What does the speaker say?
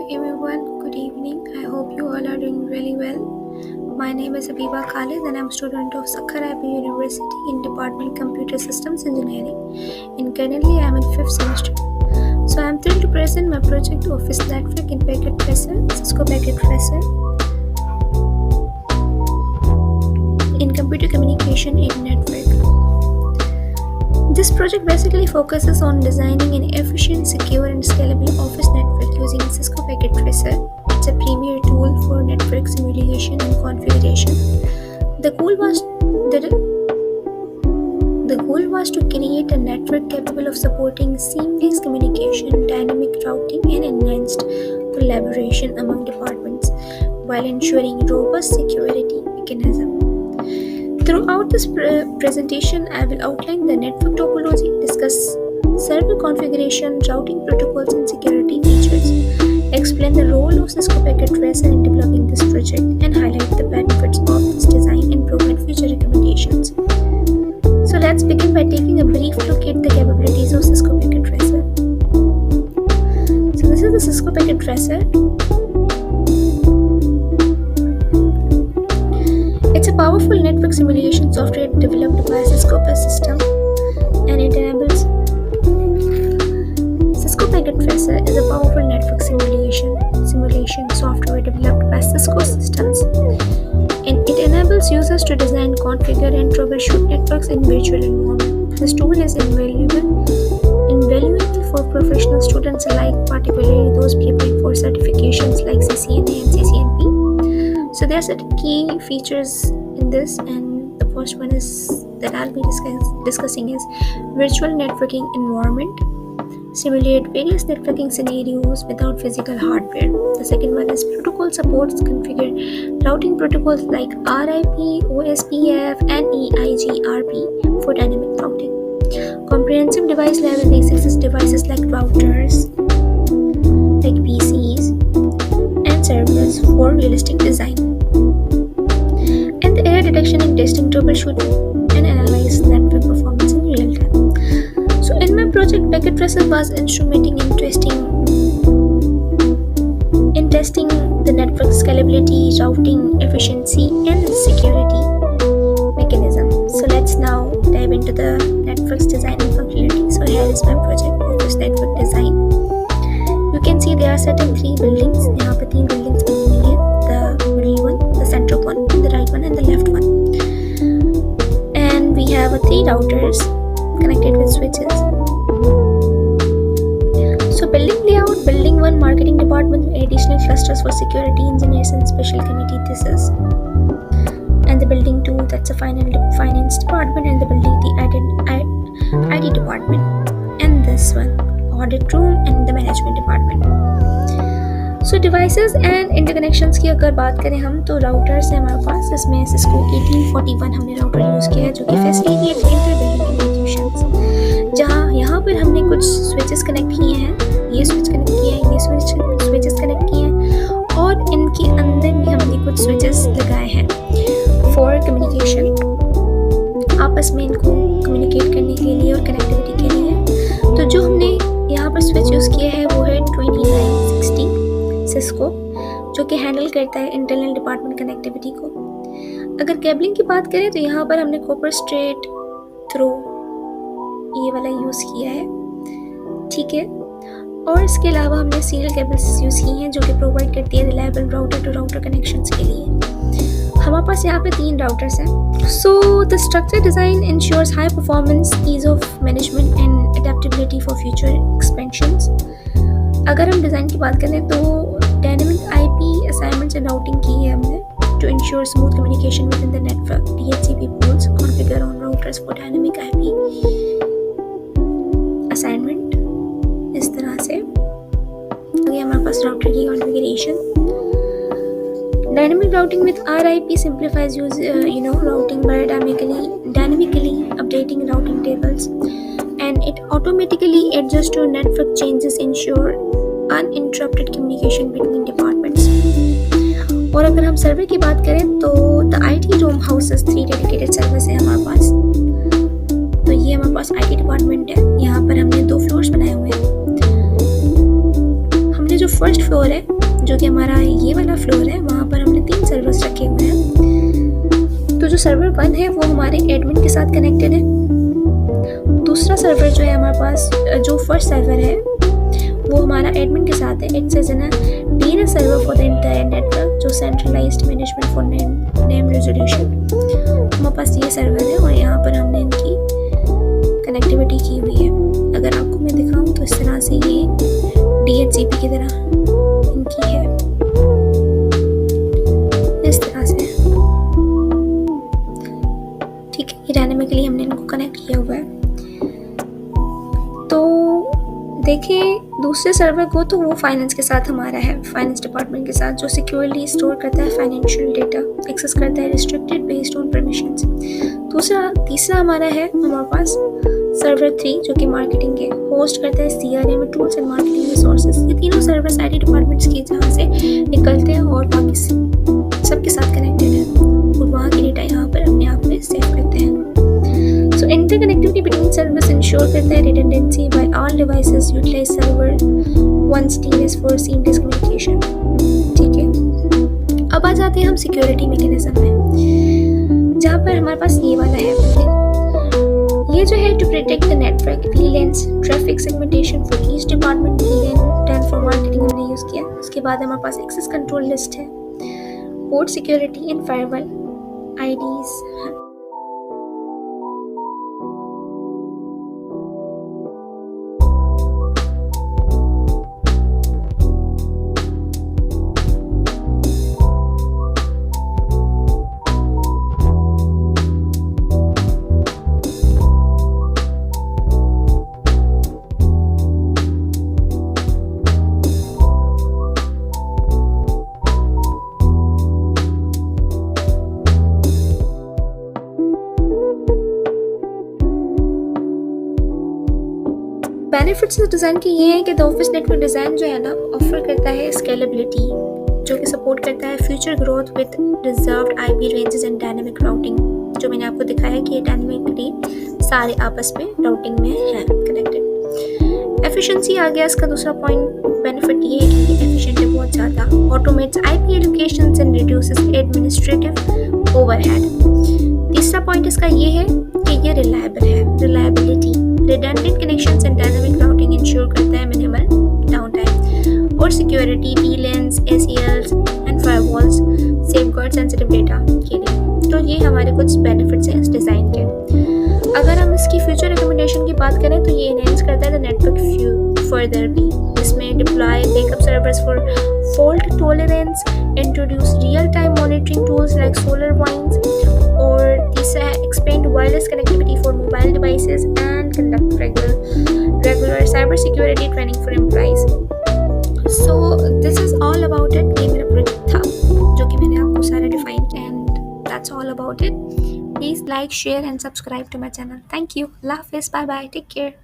everyone, good evening. I hope you all are doing really well. My name is Abiba Khalid and I'm a student of Sakhar IB University in Department Computer Systems Engineering, and currently I'm in 5th semester. So I'm thrilled to present my project Office Network in Packet Tracer, Cisco Packet Tracer in Computer Communication in Network. This project basically focuses on designing an efficient, secure, and scalable office network using Cisco Packet Tracer. It's a premier tool for network simulation and configuration. The goal was to create a network capable of supporting seamless communication, dynamic routing, and enhanced collaboration among departments while ensuring robust security mechanism. Throughout this presentation, I will outline the network topology, discuss server configuration, routing protocols, and security features, explain the role of Cisco Packet Tracer in developing this project, and highlight the benefits of this design and provide future recommendations. So let's begin by taking a brief look at the capabilities of Cisco Packet Tracer. So this is the Cisco Packet Tracer. It's a powerful network simulation software developed by Cisco System, and it enables Cisco Packet Tracer is a powerful network simulation software developed by Cisco Systems, and it enables users to design, configure, and troubleshoot networks in virtual environment. This tool is invaluable for professional students alike, particularly those preparing for certifications like CCNA and CCNP. So there are certain key features in this, and the first one is that I'll be discussing is virtual networking environment. Simulate various networking scenarios without physical hardware. The second one is protocol supports, configure routing protocols like RIP, OSPF, and EIGRP for dynamic routing. Comprehensive device level basics is devices like routers, like PCs, and servers for realistic design. And the error detection and testing, troubleshoot and analyze network performance in real time. So in my project, Packet Tracer was instrumenting in testing the network scalability, routing efficiency, and security mechanism. So let's now dive into the network's design and functionality. So here is my project, Office Network Design. You can see there are certain 3 buildings. यहाँ पे 3 buildings बनी हुई हैं. The middle one, the center one, the right one, and the left one. And we have 3 routers connected with switches. So building layout, building 1, marketing department with additional clusters for security engineers and special committee thesis. And the building 2, that's a finance department, and the building 3, IT department. And this one, audit room and the management department. So devices and interconnections की अगर बात करें हम, तो routers है हमारे पास. इसमें Cisco 1841 हमने router यूज़ किया है, जो कि facilitate inter building communications. जहाँ यहाँ पर हमने कुछ switches कनेक्ट किए हैं, ये switch कनेक्ट किए हैं, ये switches कनेक्ट किए हैं, और इनके अंदर भी हमने कुछ switches लगाए हैं for communication, आपस में इनको communicate करने के लिए और connectivity के लिए. तो जो हमने यहाँ पर स्विच यूज़ किया है वो है 2960 सिस्को, जो कि हैंडल करता है इंटरनल डिपार्टमेंट कनेक्टिविटी को. अगर केबलिंग की बात करें तो यहाँ पर हमने कॉपर स्ट्रेट थ्रो ये वाला यूज़ किया है, ठीक है. और इसके अलावा हमने सीरियल केबल्स यूज़ की हैं, जो कि प्रोवाइड करती है reliable router to router connections के लिए. हमारे पास यहाँ पे 3 राउटर्स हैं. So the structure design ensures high performance, ease of management and adaptability for future expansions. अगर हम डिज़ाइन की बात करें तो dynamic IP assignments and routing की है हमने to ensure smooth communication within the network. DHCP pools configure on routers for dynamic IP assignment. इस तरह से ये हमारे पास राउटर की configuration. Dynamic routing with RIP simplifies routing by dynamically updating routing tables, and it automatically adjusts to network changes, ensure uninterrupted communication between departments. और अगर हम server की बात करें तो the IT room houses 3 dedicated servers हैं हमारे पास. तो ये हमारे पास IT डिपार्टमेंट है. यहाँ पर हमने 2 फ्लोर्स बनाए हुए हैं. हमने जो फर्स्ट फ्लोर है, जो कि हमारा ये वाला फ्लोर है, वहाँ पर हमने 3 सर्वर्स रखे हुए हैं। तो जो सर्वर 1 है वो हमारे एडमिन के साथ कनेक्टेड है। दूसरा सर्वर जो है हमारे पास, जो फर्स्ट सर्वर है वो हमारा एडमिन के साथ है। It's as an DNS server for the entire network, जो centralised management for name resolution. हमारे पास ये सर्वर है और यहाँ पर हमने इनकी कनेक्टिविटी की हुई है। अगर आपको मैं दिखाऊं तो इस तरह से ये DHCP की तरह इनकी है, इस तरह से। ठीक है, ये डायनेमिकली हमने इनको कनेक्ट किया हुआ है। तो देखिए दूसरे सर्वर को, तो वो फाइनेंस के साथ हमारा है, फाइनेंस डिपार्टमेंट के साथ, जो सिक्योरली स्टोर करता है फाइनेंशियल डेटा, एक्सेस करता है रिस्ट्रिक्टेड बेस्ड ऑन परमिशंस। तीसरा हमारा है हमारे पास सर्वर 3, जो कि मार्केटिंग है, होस्ट करता है CRM tools and marketing resources. ये तीनों सर्वर IT डिपार्टमेंट्स की जहाँ से निकलते हैं और बाकी सबके साथ कनेक्टेड है और वहाँ की डेटा यहाँ पर अपने आप में सेव करते हैं। So interconnectivity between servers ensure करता है redundancy by all devices utilize server one's DNS for seamless communication। ठीक है, अब आ जाते हैं हम सिक्योरिटी मैकेनिज्म में, जहाँ पर हमारे पास ये वाला है। ये जो है to protect the network, VLANs, traffic segmentation for each department, VLAN 10 for marketing हमने यूज़ किया। उसके बाद हमारे पास एक्सेस कंट्रोल लिस्ट है, port security and firewall IDs। Benefits design के ये हैं कि द ऑफिस नेटवर्क डिज़ाइन जो है ना ऑफर करता है स्केलेबिलिटी, जो कि सपोर्ट करता है future growth with reserved IP ranges and dynamic routing, जो मैंने आपको दिखाया कि ये डायनेमिकली सारे आपस में राउटिंग में हैं कनेक्टेड। एफिशिएंसी आ गया इसका दूसरा पॉइंट। बेनिफिट ये है कि एफिशिएंट है बहुत ज़्यादा, automates IP allocations and reduces administrative overhead. तीसरा पॉइंट इसका ये है कि ये रिलायबल है, reliability, redundant connections and dynamic routing ensure करता है minimal downtime। और security, VLANs, ACLs and firewalls safeguard sensitive data के लिए। तो ये हमारे कुछ benefits हैं इस डिज़ाइन के। अगर हम इसकी future recommendation की बात करें तो ये enhance करता है the network further भी, इसमें deploy backup servers for fault tolerance, introduce real-time monitoring tools like SolarWinds, और तीसरा expand wireless connectivity for mobile devices and conduct regular cyber security training for employees। So this is all about it। ये मेरा project था जो कि मैंने आपको सारा define, and that's all about it। Please like, share and subscribe to my channel। Thank you। Allah Hafiz। Bye bye। Take care।